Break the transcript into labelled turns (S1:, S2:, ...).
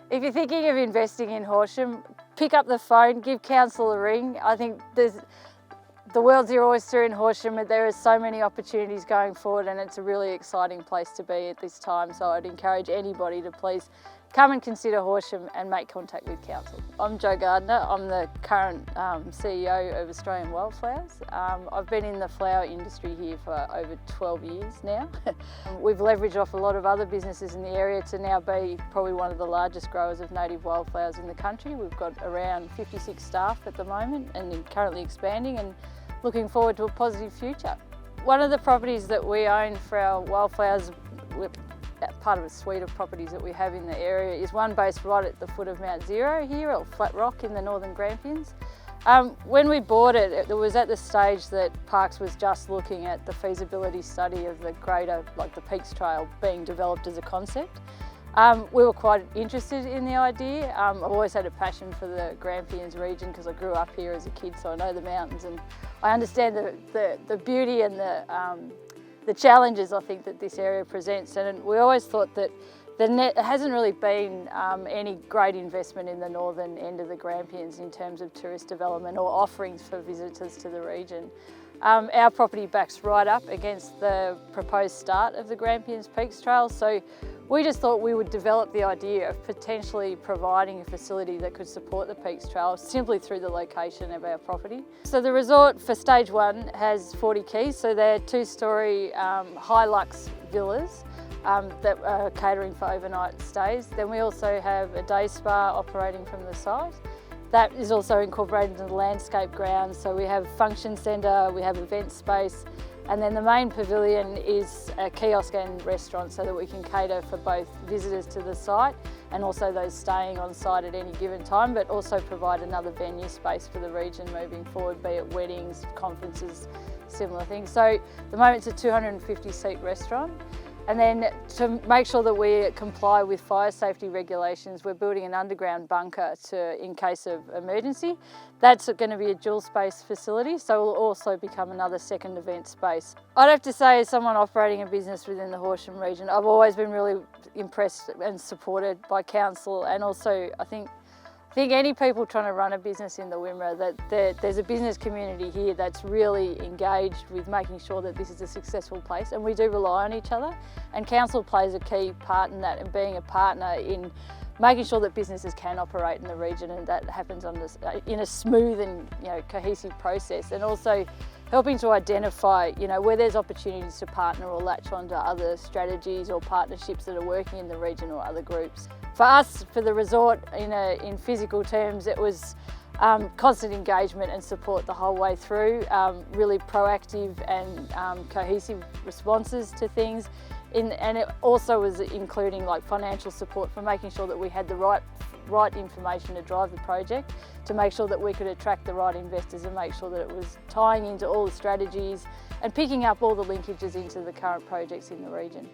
S1: If you're thinking of investing in Horsham, pick up the phone, give council a ring. I think the world's your oyster in Horsham, and there are so many opportunities going forward, and it's a really exciting place to be at this time. So I'd encourage anybody to please come and consider Horsham and make contact with council. I'm Gardner. I'm the current CEO of Australian Wildflowers. I've been in the flower industry here for over 12 years now. We've leveraged off a lot of other businesses in the area to now be probably one of the largest growers of native wildflowers in the country. We've got around 56 staff at the moment and currently expanding and looking forward to a positive future. One of the properties that we own for our wildflowers, part of a suite of properties that we have in the area, is one based right at the foot of Mount Zero here, or Flat Rock in the Northern Grampians. When we bought it, it was at the stage that Parks was just looking at the feasibility study of the greater, like the Peaks Trail, being developed as a concept. We were quite interested in the idea. I've always had a passion for the Grampians region because I grew up here as a kid, so I know the mountains and I understand the beauty and the challenges I think that this area presents. And we always thought that there hasn't really been any great investment in the northern end of the Grampians in terms of tourist development or offerings for visitors to the region. Our property backs right up against the proposed start of the Grampians Peaks Trail, so we just thought we would develop the idea of potentially providing a facility that could support the Peaks Trail simply through the location of our property. So the resort for stage one has 40 keys, so they're two-storey high-lux villas that are catering for overnight stays. Then we also have a day spa operating from the site. That is also incorporated into the landscape grounds, so we have function centre, we have event space, and then the main pavilion is a kiosk and restaurant so that we can cater for both visitors to the site and also those staying on site at any given time, but also provide another venue space for the region moving forward, be it weddings, conferences, similar things. So at the moment it's a 250 seat restaurant. And then to make sure that we comply with fire safety regulations, we're building an underground bunker in case of emergency. That's going to be a dual space facility, so it will also become another second event space. I'd have to say, as someone operating a business within the Horsham region, I've always been really impressed and supported by council, and also I think any people trying to run a business in the Wimmera, that there's a business community here that's really engaged with making sure that this is a successful place, and we do rely on each other, and council plays a key part in that and being a partner in making sure that businesses can operate in the region, and that happens in a smooth and cohesive process, and also helping to identify where there's opportunities to partner or latch onto other strategies or partnerships that are working in the region or other groups. For us, for the resort, in physical terms, it was constant engagement and support the whole way through, really proactive and cohesive responses to things. And it also was including financial support for making sure that we had the right information to drive the project, to make sure that we could attract the right investors and make sure that it was tying into all the strategies and picking up all the linkages into the current projects in the region.